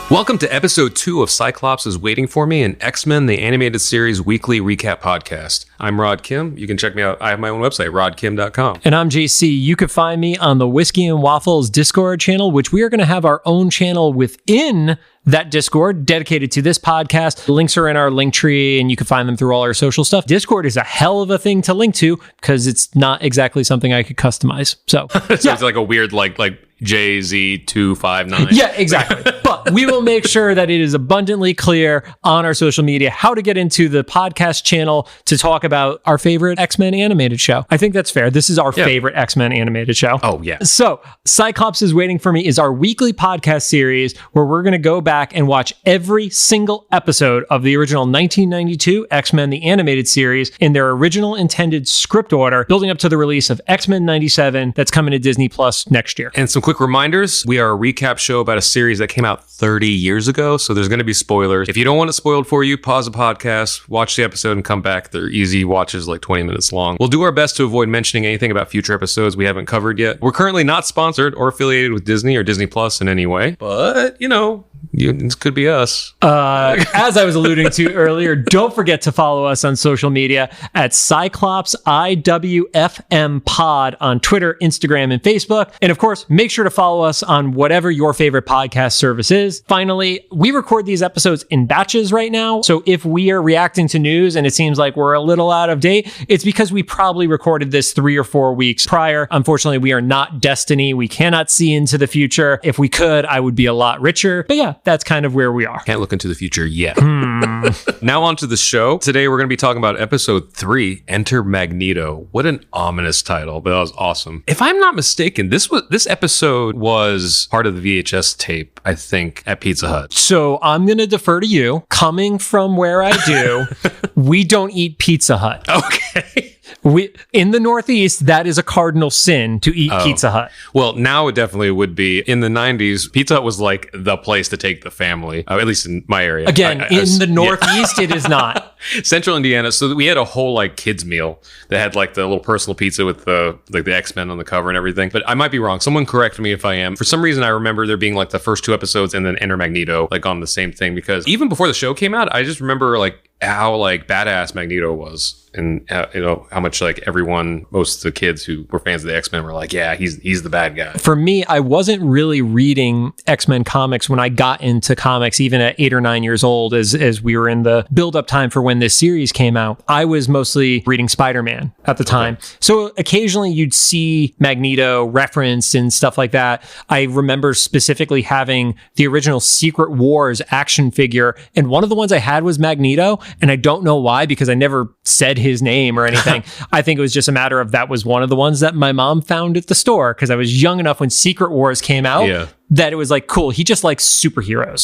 Welcome to episode 2 of Cyclops is Waiting For Me, an X-Men the Animated Series weekly recap podcast. I'm Rod Kim. You can check me out. I have my own website, rodkim.com. And I'm JC. You can find me on the Whiskey and Waffles Discord channel, which we are going to have our own channel within that Discord dedicated to this podcast. The links are in our link tree and you can find them through all our social stuff. Discord is a hell of a thing to link to because it's not exactly something I could customize. So, so it's like a weird like JZ259. Yeah, exactly. But we will make sure that it is abundantly clear on our social media how to get into the podcast channel to talk about our favorite X-Men animated show. I think that's fair. This is our favorite X-Men animated show. Oh, yeah. So Cyclops is Waiting For Me is our weekly podcast series where we're going to go back and watch every single episode of the original 1992 X-Men the Animated Series in their original intended script order, building up to the release of X-Men 97 that's coming to Disney Plus next year. And some quick reminders, we are a recap show about a series that came out 30 years ago, so there's going to be spoilers. If you don't want it spoiled for you, pause the podcast, watch the episode, and come back. They're easy watches, like 20 minutes long. We'll do our best to avoid mentioning anything about future episodes we haven't covered yet. We're currently not sponsored or affiliated with Disney or Disney Plus in any way, but, you know, this could be us. As I was alluding to earlier, don't forget to follow us on social media at Cyclops IWFM Pod on Twitter, Instagram, and Facebook. And of course, make sure to follow us on whatever your favorite podcast service is. Finally, we record these episodes in batches right now. So if we are reacting to news and it seems like we're a little out of date, it's because we probably recorded this 3 or 4 weeks prior. Unfortunately, we are not Destiny. We cannot see into the future. If we could, I would be a lot richer. But yeah, that's kind of where we are. Can't look into the future yet. Now on to the show. Today we're going to be talking about episode 3, Enter Magneto. What an ominous title, but that was awesome. If I'm not mistaken, this episode was part of the VHS tape, I think, at Pizza Hut. So I'm going to defer to you. Coming from where I do, we don't eat Pizza Hut. Okay. In the Northeast, that is a cardinal sin to eat Pizza Hut. Well, now it definitely would be. In the 90s, Pizza Hut was like the place to take the family, at least in my area. Again, in the Northeast, it is not. Central Indiana. So we had a whole like kids meal that had like the little personal pizza with the like the X-Men on the cover and everything. But I might be wrong. Someone correct me if I am. For some reason, I remember there being like the first 2 episodes and then Enter Magneto like on the same thing, because even before the show came out, I just remember like how like badass Magneto was, and you know how much like most of the kids who were fans of the X-Men were like, yeah, he's the bad guy. For me, I wasn't really reading X-Men comics when I got into comics, even at 8 or 9 years old, as we were in the build-up time for when this series came out. I was mostly reading Spider-Man at the time. Okay. So occasionally you'd see Magneto referenced and stuff like that. I remember specifically having the original Secret Wars action figure, and one of the ones I had was Magneto. And I don't know why, because I never said his name or anything. I think it was just a matter of that was one of the ones that my mom found at the store, because I was young enough when Secret Wars came out that it was like, cool, he just likes superheroes.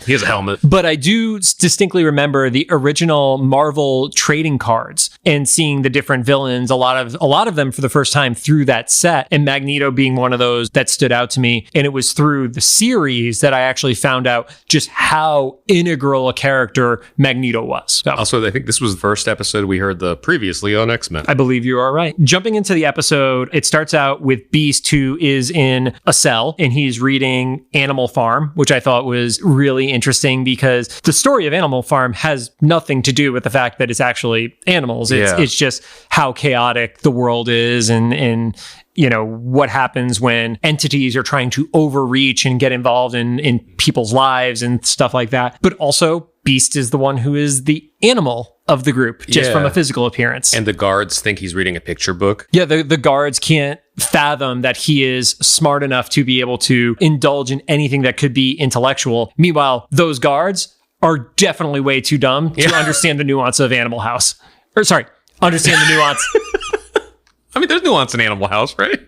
He has a helmet. But I do distinctly remember the original Marvel trading cards and seeing the different villains, a lot of them for the first time through that set, and Magneto being one of those that stood out to me. And it was through the series that I actually found out just how integral a character Magneto was. So, also, I think this was the first episode we heard the previously on X-Men. I believe you are right. Jumping into the episode, it starts out with Beast, who is in a cell, and he's reading Animal Farm, which I thought was really interesting because the story of Animal Farm has nothing to do with the fact that it's actually animals. It's just how chaotic the world is, and you know, what happens when entities are trying to overreach and get involved in people's lives and stuff like that. But also, Beast is the one who is the animal of the group, just from a physical appearance. And the guards think he's reading a picture book. Yeah, the guards can't fathom that he is smart enough to be able to indulge in anything that could be intellectual. Meanwhile, those guards are definitely way too dumb to understand the nuance of Animal House. Understand the nuance. I mean, there's nuance in Animal House, right?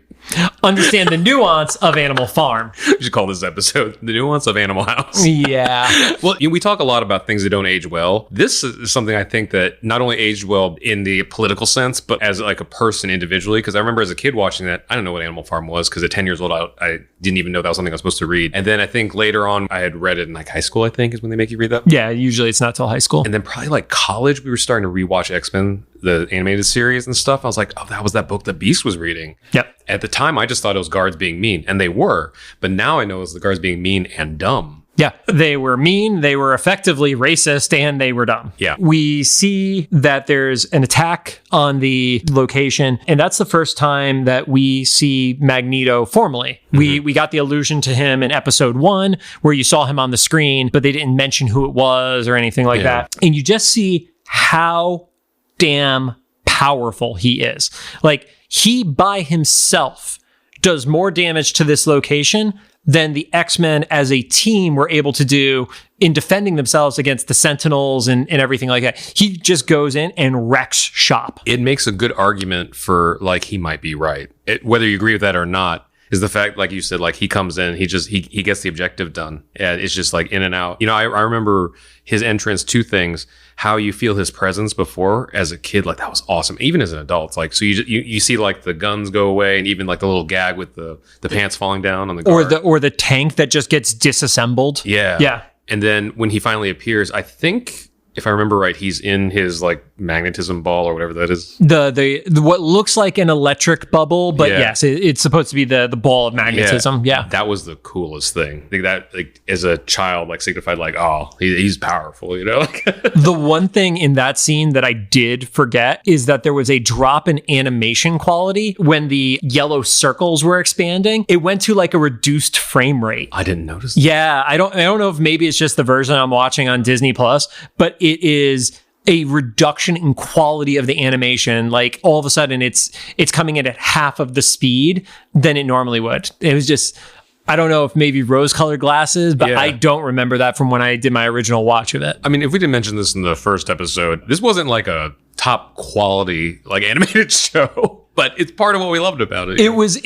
Understand the nuance of Animal Farm. We should call this episode The Nuance of Animal House. Yeah. Well, we talk a lot about things that don't age well. This is something I think that not only aged well in the political sense, but as like a person individually. Because I remember as a kid watching that, I don't know what Animal Farm was, because at 10 years old, I didn't even know that was something I was supposed to read. And then I think later on, I had read it in like high school, I think, is when they make you read that. Yeah, usually it's not till high school. And then probably like college, we were starting to rewatch X-Men the animated series and stuff, I was like, oh, that was that book that Beast was reading. Yep. At the time, I just thought it was guards being mean, and they were. But now I know it was the guards being mean and dumb. Yeah, they were mean, they were effectively racist, and they were dumb. Yeah. We see that there's an attack on the location, and that's the first time that we see Magneto formally. We got the allusion to him in episode 1, where you saw him on the screen, but they didn't mention who it was or anything like that. And you just see how damn powerful he is. Like, he by himself does more damage to this location than the X-Men as a team were able to do in defending themselves against the Sentinels and everything like that. He just goes in and wrecks shop. It makes a good argument for, like, he might be right. Whether you agree with that or not, is the fact, like you said, like, he comes in, he gets the objective done. And it's just like in and out. You know, I remember his entrance, 2 things. How you feel his presence before as a kid, like, that was awesome. Even as an adult, it's like, so you see like the guns go away, and even like the little gag with the pants falling down on the guard. Or the tank that just gets disassembled. Yeah. And then when he finally appears, I think, if I remember right, he's in his like magnetism ball or whatever that is. The what looks like an electric bubble, but yes, it's supposed to be the ball of magnetism. Yeah. That was the coolest thing. I think that, like, as a child, like, signified like, oh, he's powerful, you know? The one thing in that scene that I did forget is that there was a drop in animation quality when the yellow circles were expanding. It went to like a reduced frame rate. I didn't notice that. Yeah, I don't know if maybe it's just the version I'm watching on Disney Plus, but it is a reduction in quality of the animation. Like, all of a sudden it's coming in at half of the speed than it normally would. It was just, I don't know if maybe rose-colored glasses, but I don't remember that from when I did my original watch of it. I mean, if we didn't mention this in the first episode, this wasn't like a top quality, like, animated show, but it's part of what we loved about it. It was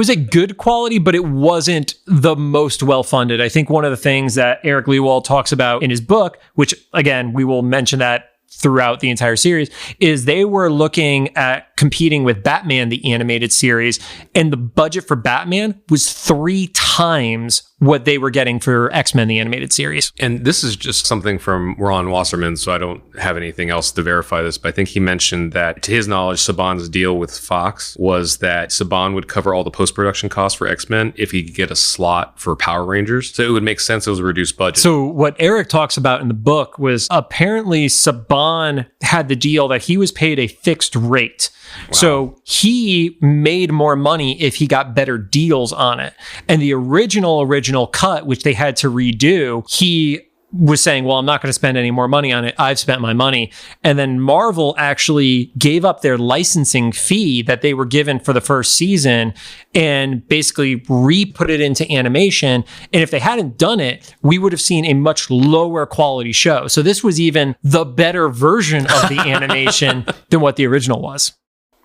a good quality, but it wasn't the most well-funded. I think one of the things that Eric Lewald talks about in his book, which, again, we will mention that throughout the entire series, is they were looking at competing with Batman, the animated series, and the budget for Batman was 3 times what they were getting for X-Men, the animated series. And this is just something from Ron Wasserman, so I don't have anything else to verify this, but I think he mentioned that, to his knowledge, Saban's deal with Fox was that Saban would cover all the post-production costs for X-Men if he could get a slot for Power Rangers. So it would make sense it was a reduced budget. So what Eric talks about in the book was apparently Saban had the deal that he was paid a fixed rate. Wow. So he made more money if he got better deals on it. And the original cut, which they had to redo, he was saying, well, I'm not going to spend any more money on it. I've spent my money. And then Marvel actually gave up their licensing fee that they were given for the first season and basically re-put it into animation. And if they hadn't done it, we would have seen a much lower quality show. So this was even the better version of the animation than what the original was.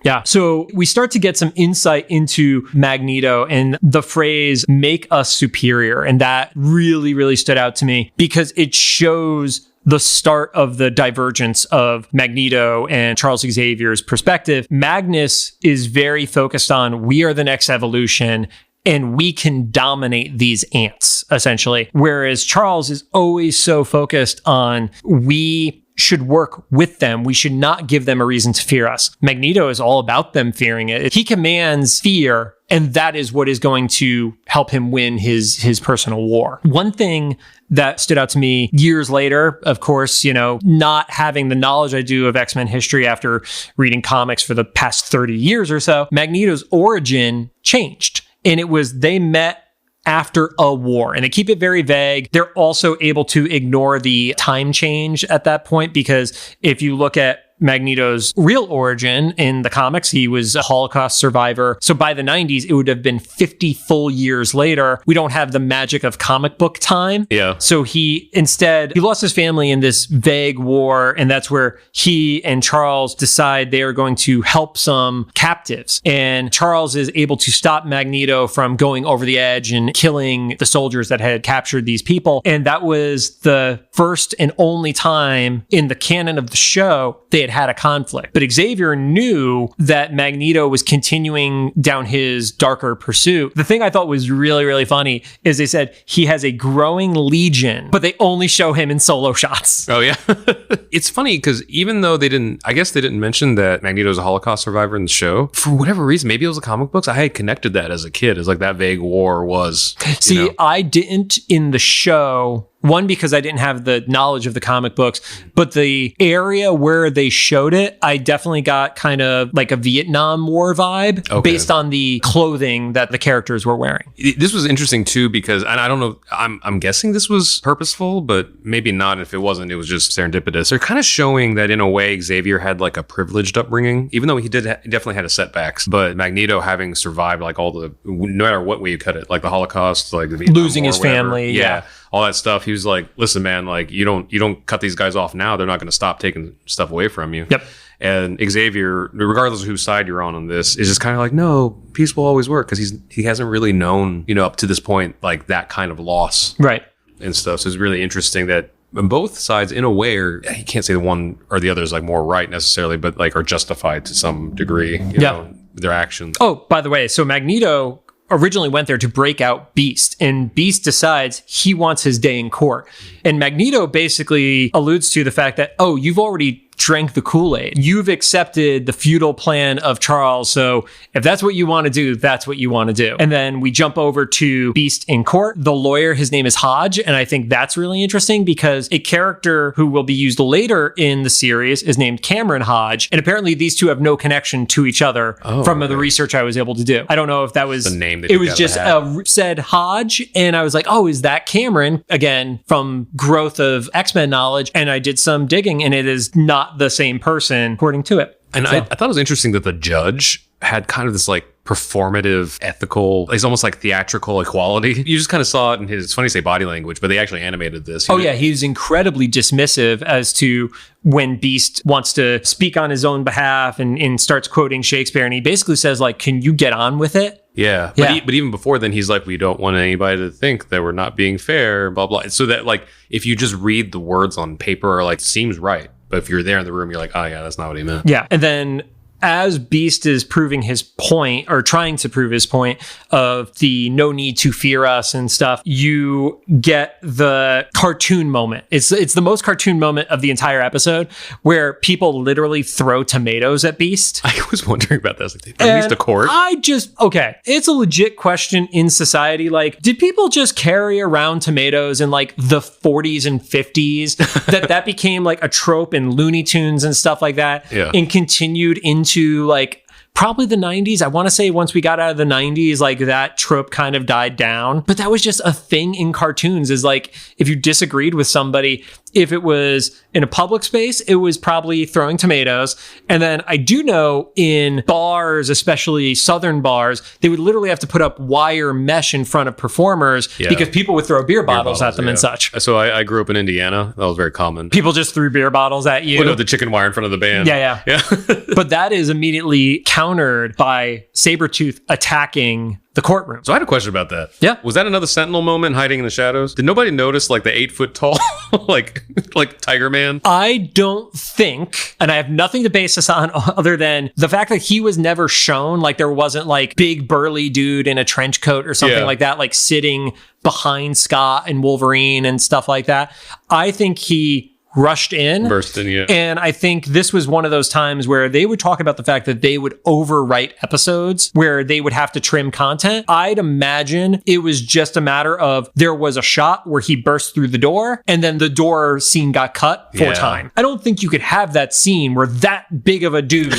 Yeah. So we start to get some insight into Magneto and the phrase, make us superior. And that really, really stood out to me because it shows the start of the divergence of Magneto and Charles Xavier's perspective. Magnus is very focused on, we are the next evolution and we can dominate these ants, essentially. Whereas Charles is always so focused on, we should work with them. We should not give them a reason to fear us. Magneto is all about them fearing it. He commands fear, and that is what is going to help him win his personal war. One thing that stood out to me years later, of course, you know, not having the knowledge I do of X-Men history after reading comics for the past 30 years or so, Magneto's origin changed. And it was, they met after a war, and they keep it very vague. They're also able to ignore the time change at that point, because if you look at Magneto's real origin in the comics, he was a Holocaust survivor. So by the 90s, it would have been 50 full years later. We don't have the magic of comic book time. Yeah. So he lost his family in this vague war. And that's where he and Charles decide they are going to help some captives. And Charles is able to stop Magneto from going over the edge and killing the soldiers that had captured these people. And that was the first and only time in the canon of the show they had had a conflict. But Xavier knew that Magneto was continuing down his darker pursuit. The thing I thought was really, really funny is they said he has a growing legion, but they only show him in solo shots. Oh, yeah. It's funny because even though they didn't mention that Magneto's a Holocaust survivor in the show, for whatever reason, maybe it was the comic books, I had connected that as a kid as like that vague war was. See, I didn't in the show. One, because I didn't have the knowledge of the comic books, but the area where they showed it, I definitely got kind of like a Vietnam War vibe based on the clothing that the characters were wearing. This was interesting too, because, and I don't know, I'm guessing this was purposeful, but maybe not. If it wasn't, it was just serendipitous. They're kind of showing that in a way, Xavier had like a privileged upbringing, even though he definitely had his setbacks, but Magneto having survived like all the, no matter what way you cut it, like the Holocaust, like the Vietnam losing War, his whatever. family. Yeah. All that stuff. He was like, listen, man, like you don't cut these guys off now. They're not going to stop taking stuff away from you. Yep. And Xavier, regardless of whose side you're on this, is just kind of like, no, peace will always work, because he hasn't really known, up to this point, like that kind of loss. Right. And stuff. So it's really interesting that both sides, in a way, you can't say the one or the other is like more right necessarily, but like are justified to some degree, you know, their actions. Oh, by the way, so Magneto originally went there to break out Beast, and Beast decides he wants his day in court. And Magneto basically alludes to the fact that, oh, you've already drank the Kool-Aid. You've accepted the feudal plan of Charles. So if that's what you want to do, that's what you want to do. And then we jump over to Beast in court. The lawyer, his name is Hodge. And I think that's really interesting because a character who will be used later in the series is named Cameron Hodge. And apparently these two have no connection to each other from the research I was able to do. I don't know if that was the name. It was just said Hodge. And I was like, oh, is that Cameron? Again, from growth of X-Men knowledge. And I did some digging, and it is not the same person according to it. And I thought it was interesting that the judge had kind of this like performative, ethical, it's almost like theatrical equality. You just kind of saw it in his, it's funny to say body language, but they actually animated this. He was incredibly dismissive as to when Beast wants to speak on his own behalf and starts quoting Shakespeare. And he basically says like, can you get on with it? Yeah. But even before then, he's like, we don't want anybody to think that we're not being fair, blah, blah. So that like, if you just read the words on paper, like seems right. But if you're there in the room, you're like, oh yeah, that's not what he meant. Yeah. And then as Beast is proving his point, or trying to prove his point of the no need to fear us and stuff, you get the cartoon moment. It's the most cartoon moment of the entire episode, where people literally throw tomatoes at Beast. I was wondering about this. Like, they bring these to court? It's a legit question in society. Like, did people just carry around tomatoes in like the 40s and 50s that became like a trope in Looney Tunes and stuff like that, and continued into like probably the 90s. I want to say once we got out of the 90s, like that trope kind of died down. But that was just a thing in cartoons, is like if you disagreed with somebody, if it was in a public space, it was probably throwing tomatoes. And then I do know in bars, especially Southern bars, they would literally have to put up wire mesh in front of performers because people would throw beer bottles at them and such. So I grew up in Indiana. That was very common. People just threw beer bottles at you. The chicken wire in front of the band. Yeah. But that is immediately countered by Sabretooth attacking the courtroom. So I had a question about that. Yeah. Was that another Sentinel moment, hiding in the shadows? Did nobody notice like the 8-foot tall, like Tiger Man? I don't think, and I have nothing to base this on other than the fact that he was never shown. Like there wasn't like big burly dude in a trench coat or something like that, like sitting behind Scott and Wolverine and stuff like that. I think he burst in, and I think this was one of those times where they would talk about the fact that they would overwrite episodes where they would have to trim content. I'd imagine it was just a matter of there was a shot where he burst through the door and then the door scene got cut for time. I don't think you could have that scene where that big of a dude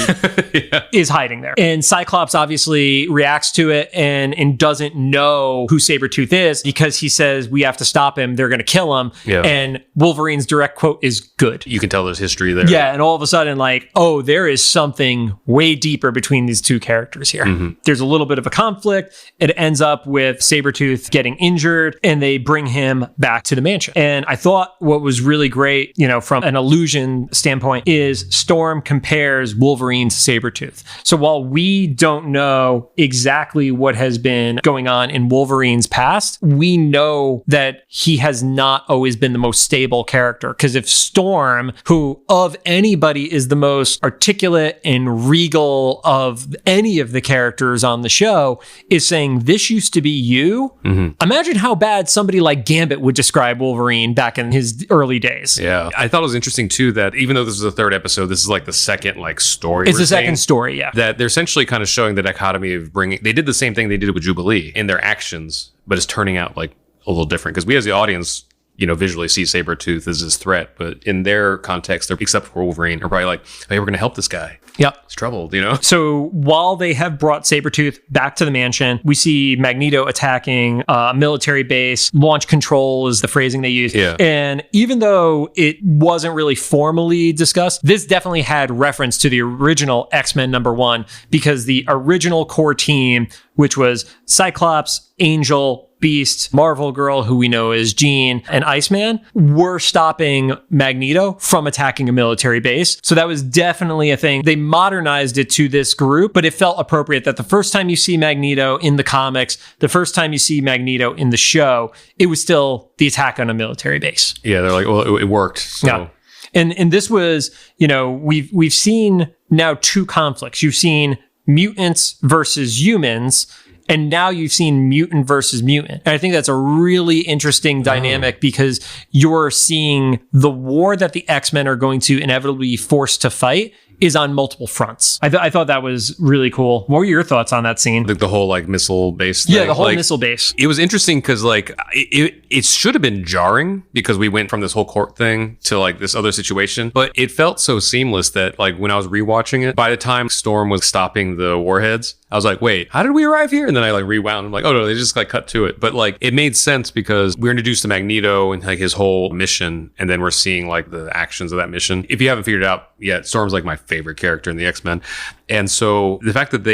is hiding there. And Cyclops obviously reacts to it and doesn't know who Sabretooth is, because he says, we have to stop him, they're going to kill him. And Wolverine's direct quote is good. You can tell there's history there. Yeah, and all of a sudden, like, oh, there is something way deeper between these two characters here. There's a little bit of a conflict. It ends up with Sabretooth getting injured, and they bring him back to the mansion. And I thought what was really great, from an illusion standpoint, is Storm compares Wolverine to Sabretooth. So while we don't know exactly what has been going on in Wolverine's past, we know that he has not always been the most stable character. Because if Storm, who of anybody is the most articulate and regal of any of the characters on the show, is saying, this used to be you. Imagine how bad somebody like Gambit would describe Wolverine back in his early days. Yeah. I thought it was interesting too that even though this is the third episode, this is like the second like story. It's the second story, yeah. That they're essentially kind of showing the dichotomy of bringing, they did the same thing they did with Jubilee in their actions, but it's turning out like a little different because we as the audience, visually see Sabretooth as this threat, but in their context, except for Wolverine, are probably like, hey, we're going to help this guy. Yep. He's troubled, So while they have brought Sabretooth back to the mansion, we see Magneto attacking a military base. Launch control is the phrasing they use. Yeah. And even though it wasn't really formally discussed, this definitely had reference to the original X-Men #1 because the original core team, which was Cyclops, Angel, Beast, Marvel Girl, who we know as Jean, and Iceman, were stopping Magneto from attacking a military base. So that was definitely a thing. They modernized it to this group, but it felt appropriate that the first time you see Magneto in the comics, the first time you see Magneto in the show, it was still the attack on a military base. Yeah, they're like, well, it worked. So. Yeah. And this was, we've seen now two conflicts. You've seen mutants versus humans, and now you've seen mutant versus mutant. And I think that's a really interesting dynamic because you're seeing the war that the X-Men are going to inevitably be forced to fight is on multiple fronts. I thought that was really cool. What were your thoughts on that scene? The whole like missile base thing. Yeah, the whole missile base. It was interesting because like it should have been jarring because we went from this whole court thing to like this other situation, but it felt so seamless that like when I was rewatching it, by the time Storm was stopping the warheads, I was like, wait, how did we arrive here? And then I like rewound. I'm like, oh no, they just like cut to it. But like it made sense because we're introduced to Magneto and like his whole mission, and then we're seeing like the actions of that mission. If you haven't figured it out yet, Storm's like my favorite character in the X-Men. And so the fact that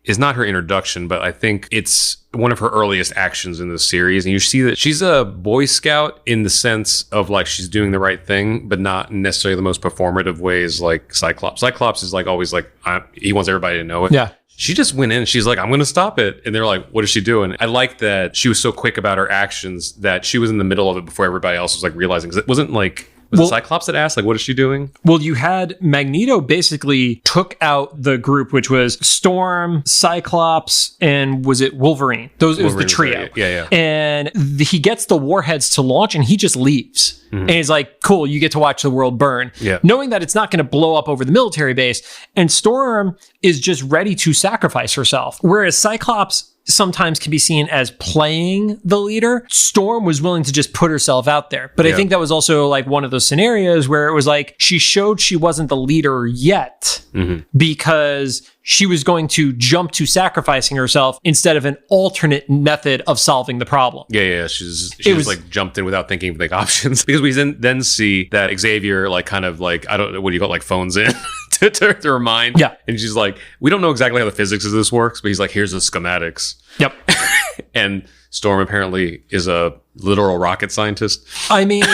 is not her introduction, but I think it's one of her earliest actions in the series. And you see that she's a Boy Scout in the sense of like she's doing the right thing, but not necessarily the most performative ways like Cyclops. Cyclops is like always like, he wants everybody to know it. Yeah. She just went in and she's like, I'm going to stop it. And they're like, what is she doing? I like that she was so quick about her actions that she was in the middle of it before everybody else was like realizing. Because it wasn't like, was it Cyclops that asked, like, what is she doing? Well, you had Magneto basically took out the group, which was Storm, Cyclops, and was it Wolverine? It was the trio. Yeah. And he gets the warheads to launch and he just leaves. And he's like, cool, you get to watch the world burn. Yeah. Knowing that it's not going to blow up over the military base. And Storm is just ready to sacrifice herself. Whereas Cyclops sometimes can be seen as playing the leader. Storm was willing to just put herself out there. But I think that was also like one of those scenarios where it was like she showed she wasn't the leader yet because she was going to jump to sacrificing herself instead of an alternate method of solving the problem. Yeah. She was like jumped in without thinking of like options because we then see that Xavier like kind of like, I don't know, what do you call it, like phones in to her mind. Yeah. And she's like, we don't know exactly how the physics of this works, but he's like, here's the schematics. Yep. And Storm apparently is a literal rocket scientist. I mean,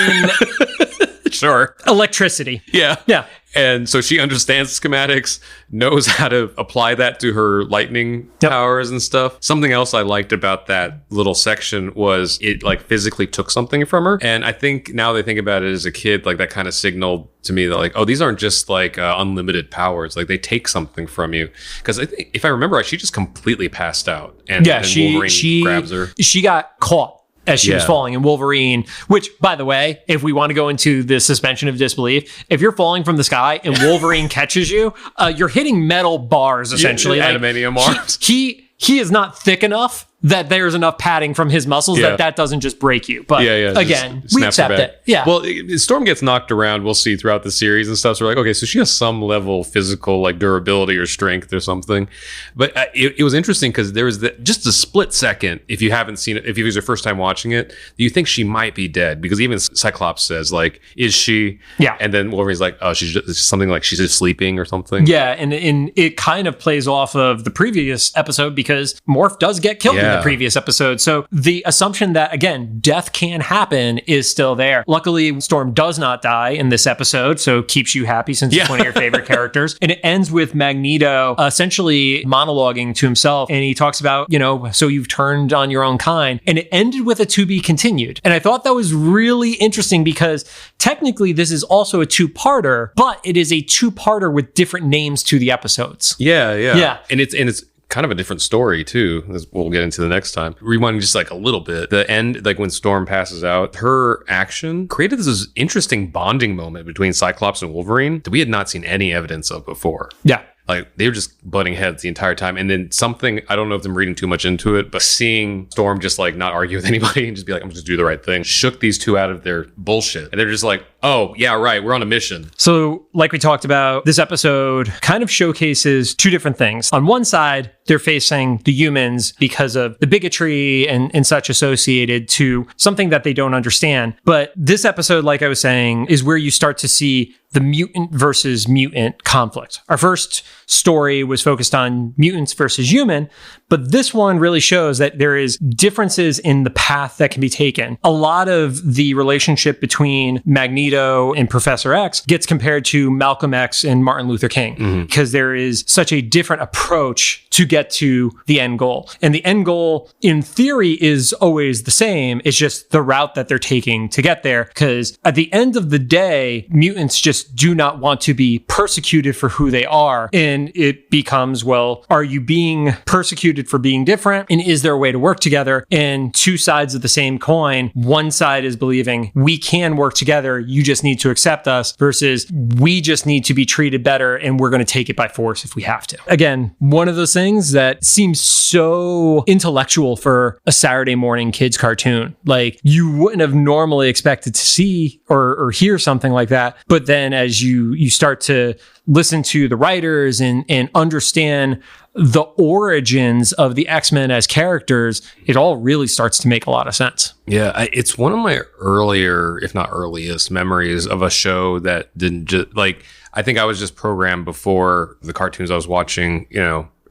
sure. Electricity. Yeah. And so she understands schematics, knows how to apply that to her lightning powers and stuff. Something else I liked about that little section was it like physically took something from her. And I think now they think about it as a kid, like that kind of signaled to me that like, oh, these aren't just like unlimited powers. Like they take something from you. Because I think if I remember right, she just completely passed out. And Wolverine grabs her. She got caught as she was falling, and Wolverine, which, by the way, if we want to go into the suspension of disbelief, if you're falling from the sky and Wolverine catches you, you're hitting metal bars, essentially. Yeah, adamantium arms. He is not thick enough that there's enough padding from his muscles that doesn't just break you. But again, we accept it. Yeah. Well, Storm gets knocked around, we'll see throughout the series and stuff. So we're like, okay, so she has some level of physical like durability or strength or something. But it was interesting because there was just a split second, if you haven't seen it, if it was your first time watching it, you think she might be dead because even Cyclops says like, is she? Yeah. And then Wolverine's like, oh, she's just something like she's just sleeping or something. Yeah. And it kind of plays off of the previous episode because Morph does get killed. in the previous episode. So the assumption that, again, death can happen is still there. Luckily, Storm does not die in this episode, so keeps you happy since it's one of your favorite characters. And it ends with Magneto essentially monologuing to himself. And he talks about, so you've turned on your own kind. And it ended with a to be continued. And I thought that was really interesting because technically this is also a two-parter, but it is a two-parter with different names to the episodes. Yeah. And it's kind of a different story too, as we'll get into the next time. Rewinding just like a little bit, the end, like when Storm passes out, her action created this interesting bonding moment between Cyclops and Wolverine that we had not seen any evidence of before. Yeah. Like they were just butting heads the entire time. And then something, I don't know if I'm reading too much into it, but seeing Storm just like not argue with anybody and just be like, I'm just do the right thing, shook these two out of their bullshit. And they're just like, oh, yeah, right. We're on a mission. So like we talked about, this episode kind of showcases two different things. On one side, they're facing the humans because of the bigotry and such associated to something that they don't understand. But this episode, like I was saying, is where you start to see the mutant versus mutant conflict. Our first story was focused on mutants versus human, but this one really shows that there is differences in the path that can be taken. A lot of the relationship between Magneto and Professor X gets compared to Malcolm X and Martin Luther King because there is such a different approach to get to the end goal. And the end goal, in theory, is always the same. It's just the route that they're taking to get there. Because at the end of the day, mutants just do not want to be persecuted for who they are. And it becomes, well, are you being persecuted for being different? And is there a way to work together? And two sides of the same coin. One side is believing we can work together. You just need to accept us versus we just need to be treated better and we're going to take it by force if we have to. Again, one of those things that seems so intellectual for a Saturday morning kids cartoon. Like you wouldn't have normally expected to see or hear something like that. But then as you start to listen to the writers and understand the origins of the X-Men as characters, it all really starts to make a lot of sense. Yeah, it's one of my earlier, if not earliest, memories of a show that didn't just like, I think I was just programmed before the cartoons I was watching,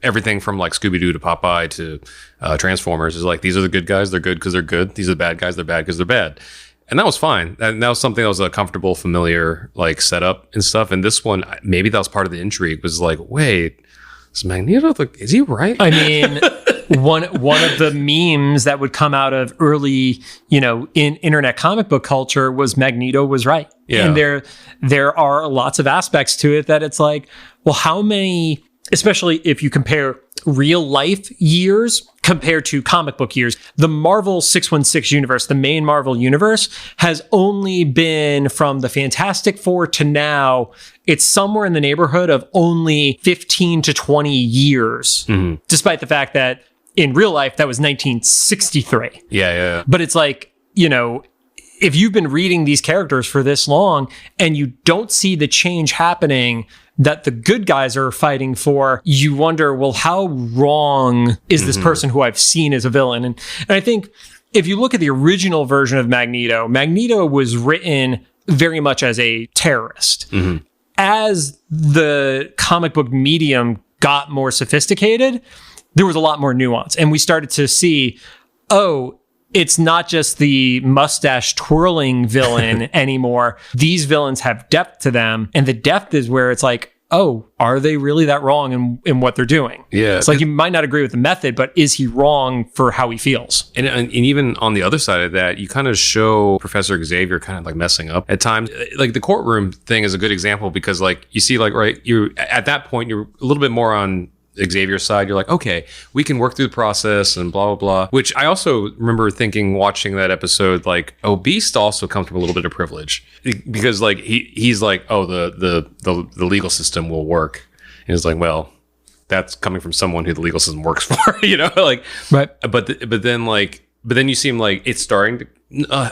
everything from like Scooby-Doo to Popeye to Transformers is like, these are the good guys, they're good because they're good. These are the bad guys, they're bad because they're bad. And that was fine. And that was something that was a comfortable, familiar, like setup and stuff. And this one, maybe that was part of the intrigue, was like, wait, is Magneto, is he right? I mean, one of the memes that would come out of early, in internet comic book culture was Magneto was right. Yeah. And there are lots of aspects to it that it's like, well, how many, especially if you compare real life years compared to comic book years, the Marvel 616 universe, the main Marvel universe, has only been from the Fantastic Four to now, it's somewhere in the neighborhood of only 15 to 20 years, despite the fact that in real life, that was 1963. Yeah. But it's like, if you've been reading these characters for this long and you don't see the change happening that the good guys are fighting for, you wonder, well, how wrong is this person who I've seen as a villain? And I think if you look at the original version of Magneto, Magneto was written very much as a terrorist. As the comic book medium got more sophisticated, there was a lot more nuance. And we started to see, it's not just the mustache twirling villain anymore. These villains have depth to them. And the depth is where it's like, are they really that wrong in what they're doing? Yeah. It's like you might not agree with the method, but is he wrong for how he feels? And even on the other side of that, you kind of show Professor Xavier kind of like messing up at times. Like the courtroom thing is a good example because like you see like, right, you at that point, you're a little bit more on Xavier's side. You're like, okay, we can work through the process and blah, blah, blah. Which I also remember thinking, watching that episode, like, Beast also comes from a little bit of privilege because like he's like, the legal system will work. And it's like, well, that's coming from someone who the legal system works for, like, right. But then you seem like it's starting to,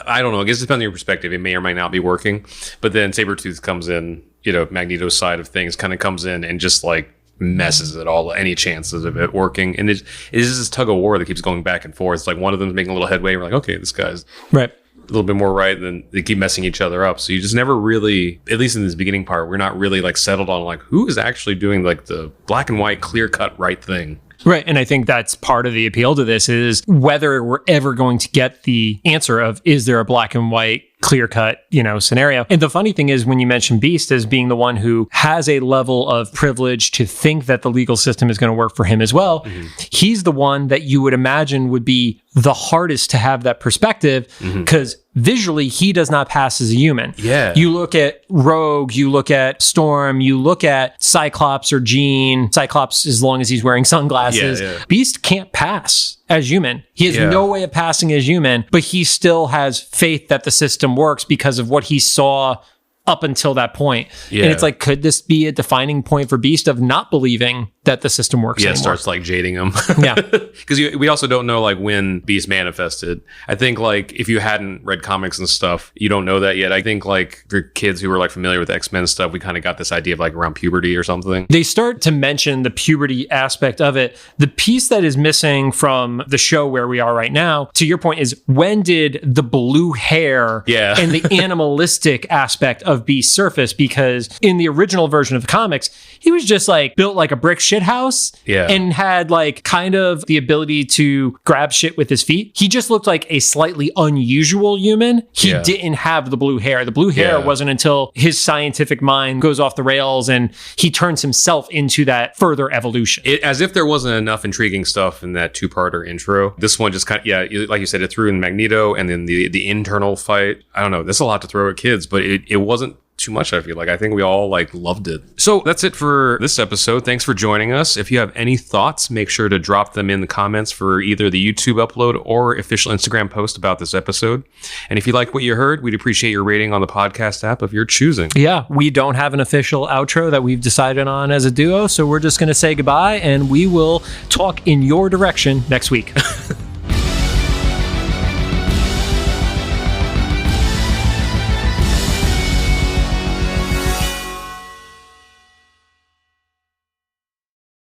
I don't know, I guess it depends on your perspective. It may or may not be working. But then Sabretooth comes in, Magneto's side of things kind of comes in and just like messes it all, any chances of it working. And it is this tug of war that keeps going back and forth. It's like one of them's making a little headway. We're like, okay, this guy's right, a little bit more right, then they keep messing each other up. So you just never really, at least in this beginning part, we're not really like settled on like who is actually doing like the black and white clear cut right thing. Right. And I think that's part of the appeal to this is whether we're ever going to get the answer of, is there a black and white clear cut, scenario. And the funny thing is when you mention Beast as being the one who has a level of privilege to think that the legal system is going to work for him as well, he's the one that you would imagine would be the hardest to have that perspective because visually he does not pass as a human. Yeah. You look at Rogue, you look at Storm, you look at Cyclops or Jean. Cyclops, as long as he's wearing sunglasses. Yeah. Beast can't pass as human. He has no way of passing as human, but he still has faith that the system works because of what he saw up until that point. Yeah. And it's like, could this be a defining point for Beast of not believing that the system works anymore? Starts like jading him. Yeah. Because we also don't know like when Beast manifested. I think like if you hadn't read comics and stuff, you don't know that yet. I think like for kids who were like familiar with X-Men stuff, we kind of got this idea of like around puberty or something. They start to mention the puberty aspect of it. The piece that is missing from the show where we are right now, to your point, is when did the blue hair and the animalistic aspect of Beast surface? Because in the original version of the comics, he was just like built like a brick shit house and had like kind of the ability to grab shit with his feet. He just looked like a slightly unusual human. He didn't have the blue hair. The blue hair wasn't until his scientific mind goes off the rails and he turns himself into that further evolution. As if there wasn't enough intriguing stuff in that two-parter intro. This one just kind of, like you said, it threw in Magneto and then the internal fight. I don't know. There's a lot to throw at kids, but it wasn't too much, I feel like. I think we all like loved it. So that's it for this episode. Thanks for joining us. If you have any thoughts, make sure to drop them in the comments for either the YouTube upload or official Instagram post about this episode. And if you like what you heard, we'd appreciate your rating on the podcast app of your choosing. Yeah, we don't have an official outro that we've decided on as a duo, so we're just going to say goodbye and we will talk in your direction next week.